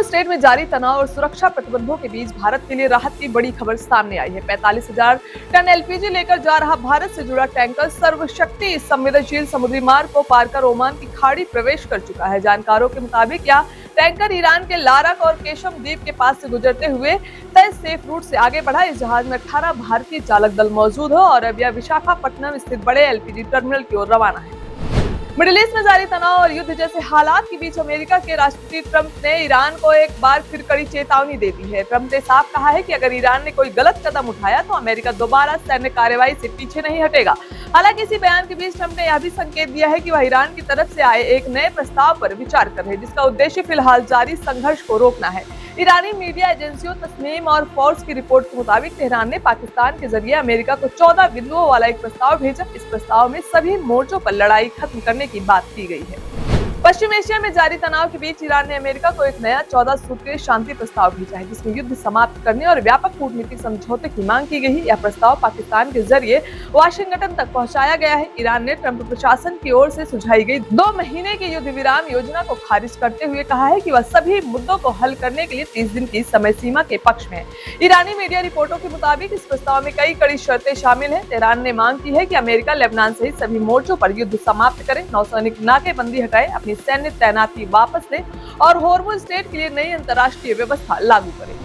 Hormuz strait में जारी तनाव और सुरक्षा प्रतिबंधों के बीच भारत के लिए राहत की बड़ी खबर सामने आई है। 45,000 टन एलपीजी लेकर जा रहा भारत से जुड़ा टैंकर सर्वशक्ति संवेदनशील समुद्री मार्ग को पार कर ओमान की खाड़ी प्रवेश कर चुका है। जानकारों के मुताबिक यह टैंकर ईरान के लारक और केशम द्वीप के पास से गुजरते हुए तय सेफ रूट से आगे बढ़ा। इस जहाज में 18 भारतीय चालक दल मौजूद हो और अब यह विशाखापट्टनम स्थित बड़े एलपीजी टर्मिनल की ओर रवाना है। मिडिल ईस्ट में जारी तनाव और युद्ध जैसे हालात के बीच अमेरिका के राष्ट्रपति ट्रंप ने ईरान को एक बार फिर कड़ी चेतावनी दे दी है। ट्रंप ने साफ कहा है कि अगर ईरान ने कोई गलत कदम उठाया तो अमेरिका दोबारा सैन्य कार्रवाई से पीछे नहीं हटेगा। हालांकि इसी बयान के बीच ट्रंप ने यह भी संकेत दिया है कि वह ईरान की तरफ से आए एक नए प्रस्ताव पर विचार कर रहे हैं, जिसका उद्देश्य फिलहाल जारी संघर्ष को रोकना है। ईरानी मीडिया एजेंसियों तस्नीम और फोर्स की रिपोर्ट के मुताबिक तेहरान ने पाकिस्तान के जरिए अमेरिका को 14 बिंदुओं वाला एक प्रस्ताव भेजा। इस प्रस्ताव में सभी मोर्चों पर लड़ाई खत्म करने की बात की गई है। पश्चिम एशिया में जारी तनाव के बीच ईरान ने अमेरिका को एक नया 14 सूत्रीय शांति प्रस्ताव भेजा है, जिसमें युद्ध समाप्त करने और व्यापक कूटनीतिक समझौते की मांग की गई है। यह प्रस्ताव पाकिस्तान के जरिए वाशिंगटन तक पहुंचाया गया है। ईरान ने ट्रंप प्रशासन की ओर से सुझाई गई 2 महीने की युद्ध विराम योजना को खारिज करते हुए कहा है कि वह सभी मुद्दों को हल करने के लिए 30 दिन की समय सीमा के पक्ष में है। ईरानी मीडिया रिपोर्टों के मुताबिक इस प्रस्ताव में कई कड़ी शर्तें शामिल है। तेहरान ने मांग की है कि अमेरिका लेबनान सहित सभी मोर्चों पर युद्ध समाप्त करे, नौसैनिक नाकेबंदी हटाए, अपनी सैन्य तैनाती वापस ले और होर्मुज स्ट्रेट के लिए नई अंतर्राष्ट्रीय व्यवस्था लागू करे।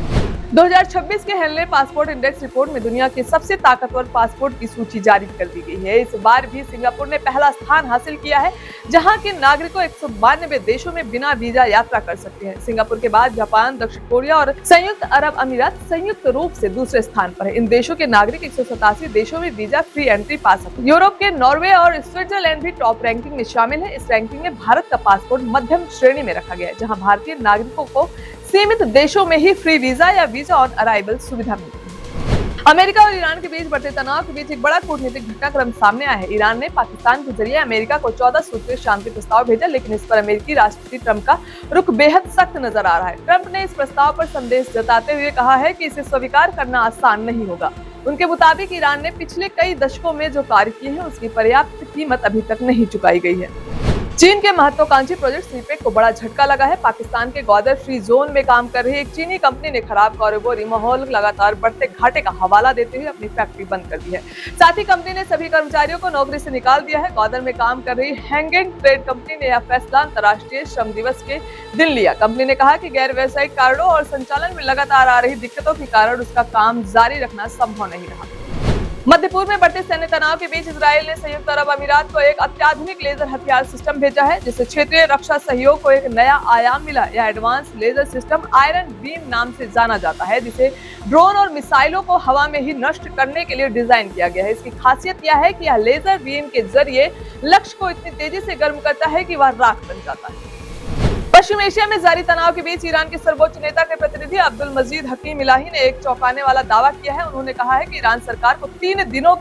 2026 के हेनले पासपोर्ट इंडेक्स रिपोर्ट में दुनिया के सबसे ताकतवर पासपोर्ट की सूची जारी कर दी गई है। इस बार भी सिंगापुर ने पहला स्थान हासिल किया है, जहां के नागरिकों 192 देशों में बिना वीजा यात्रा कर सकते हैं। सिंगापुर के बाद जापान, दक्षिण कोरिया और संयुक्त अरब अमीरात संयुक्त रूप से दूसरे स्थान पर है। इन देशों के नागरिक 187 देशों में वीजा फ्री एंट्री पा सकते हैं। यूरोप के नॉर्वे और स्विट्जरलैंड भी टॉप रैंकिंग में शामिल है। इस रैंकिंग में भारत का पासपोर्ट मध्यम श्रेणी में रखा गया है, जहाँ भारतीय नागरिकों को सीमित देशों में ही फ्री वीजा या वीजा ऑन अराइवल सुविधा मिलती है। अमेरिका और ईरान के बीच बढ़ते तनाव के बीच एक बड़ा कूटनीतिक घटनाक्रम सामने आया है। ईरान ने पाकिस्तान के जरिए अमेरिका को 14 सूत्रीय शांति प्रस्ताव भेजा, लेकिन इस पर अमेरिकी राष्ट्रपति ट्रंप का रुख बेहद सख्त नजर आ रहा है। ट्रंप ने इस प्रस्ताव पर संदेश जताते हुए कहा है कि इसे स्वीकार करना आसान नहीं होगा। उनके मुताबिक ईरान ने पिछले कई दशकों में जो कार्य किए हैं उसकी पर्याप्त कीमत अभी तक नहीं चुकाई गई है। चीन के महत्वाकांक्षी प्रोजेक्ट सीपेक को बड़ा झटका लगा है। पाकिस्तान के ग्वादर फ्री जोन में काम कर रही एक चीनी कंपनी ने खराब कारोबारी माहौल, लगातार बढ़ते घाटे का हवाला देते हुए अपनी फैक्ट्री बंद कर दी है। साथ ही कंपनी ने सभी कर्मचारियों को नौकरी से निकाल दिया है। ग्वादर में काम कर रही हैंगिंग ट्रेड कंपनी ने यह फैसला अंतर्राष्ट्रीय श्रम दिवस के दिन लिया। कंपनी ने कहा कि गैर व्यावसायिक कारणों और संचालन में लगातार आ रही दिक्कतों के कारण उसका काम जारी रखना संभव नहीं रहा। मध्य पूर्व में बढ़ते सैन्य तनाव के बीच इजराइल ने संयुक्त अरब अमीरात को एक अत्याधुनिक लेजर हथियार सिस्टम भेजा है, जिससे क्षेत्रीय रक्षा सहयोग को एक नया आयाम मिला। यह advance laser system iron beam नाम से जाना जाता है, जिसे ड्रोन और मिसाइलों को हवा में ही नष्ट करने के लिए डिजाइन किया गया है। इसकी खासियत यह है कि यह लेजर बीम के जरिए लक्ष्य को इतनी तेजी से गर्म करता है कि वह राख बन जाता है। पश्चिम एशिया में जारी तनाव के बीच ईरान के सर्वोच्च नेता के प्रतिनिधि अब्दुल मजीद हकीम इलाही ने एक चौंकाने वाला दावा किया है। उन्होंने कहा है कि ईरान सरकार को 3 दिनों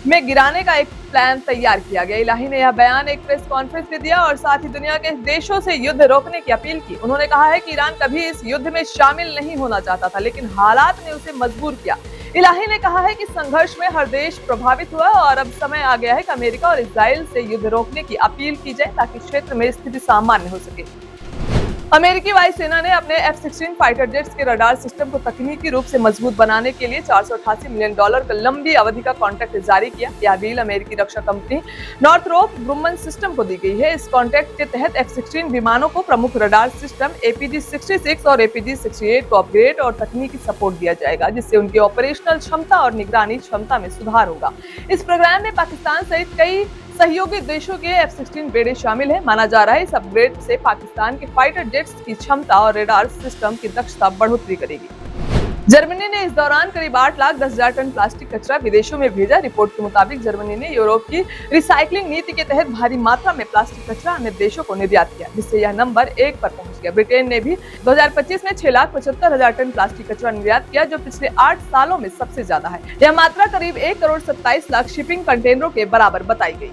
में गिराने का एक प्लान तैयार किया गया। इलाही ने यह बयान एक प्रेस कॉन्फ्रेंस में दिया और साथ ही दुनिया के देशों से युद्ध रोकने की अपील की। उन्होंने कहा है कि ईरान कभी इस युद्ध में शामिल नहीं होना चाहता था, लेकिन हालात ने उसे मजबूर किया। इलाही ने कहा है कि संघर्ष में हर देश प्रभावित हुआ और अब समय आ गया है कि अमेरिका और इजराइल से युद्ध रोकने की अपील की जाए, ताकि क्षेत्र में स्थिति सामान्य हो सके। अमेरिकी वायुसेना ने अपने F-16 फाइटर जेट्स के रडार सिस्टम को तकनीकी रूप से मजबूत बनाने के लिए $488 मिलियन का लंबी अवधि का कॉन्ट्रैक्ट जारी किया। यह डील अमेरिकी रक्षा कंपनी नॉर्थरोप ग्रुमन सिस्टम को दी गई है। इस कॉन्ट्रैक्ट के तहत F-16 विमानों को प्रमुख रडार सिस्टम APG-66 और APG-68 को अपग्रेड और तकनीकी सपोर्ट दिया जाएगा, जिससे उनकी ऑपरेशनल क्षमता और निगरानी क्षमता में सुधार होगा। इस प्रोग्राम में पाकिस्तान सहित कई सहयोगी देशों के F-16 बेड़े शामिल हैं। माना जा रहा है इस अपग्रेड से पाकिस्तान के फाइटर जेट्स की क्षमता और रडार सिस्टम की दक्षता बढ़ोतरी करेगी। जर्मनी ने इस दौरान करीब 8,10,000 टन प्लास्टिक कचरा विदेशों में भेजा। रिपोर्ट के मुताबिक जर्मनी ने यूरोप की रिसाइकलिंग नीति के तहत भारी मात्रा में प्लास्टिक कचरा अन्य देशों को निर्यात किया, जिससे यह नंबर 1 पर पहुंच गया। ब्रिटेन ने भी 2025 में 6,75,000 टन प्लास्टिक कचरा निर्यात किया, जो पिछले 8 सालों में सबसे ज्यादा है। यह मात्रा करीब 1,27,00,000 शिपिंग कंटेनरों के बराबर बताई गई।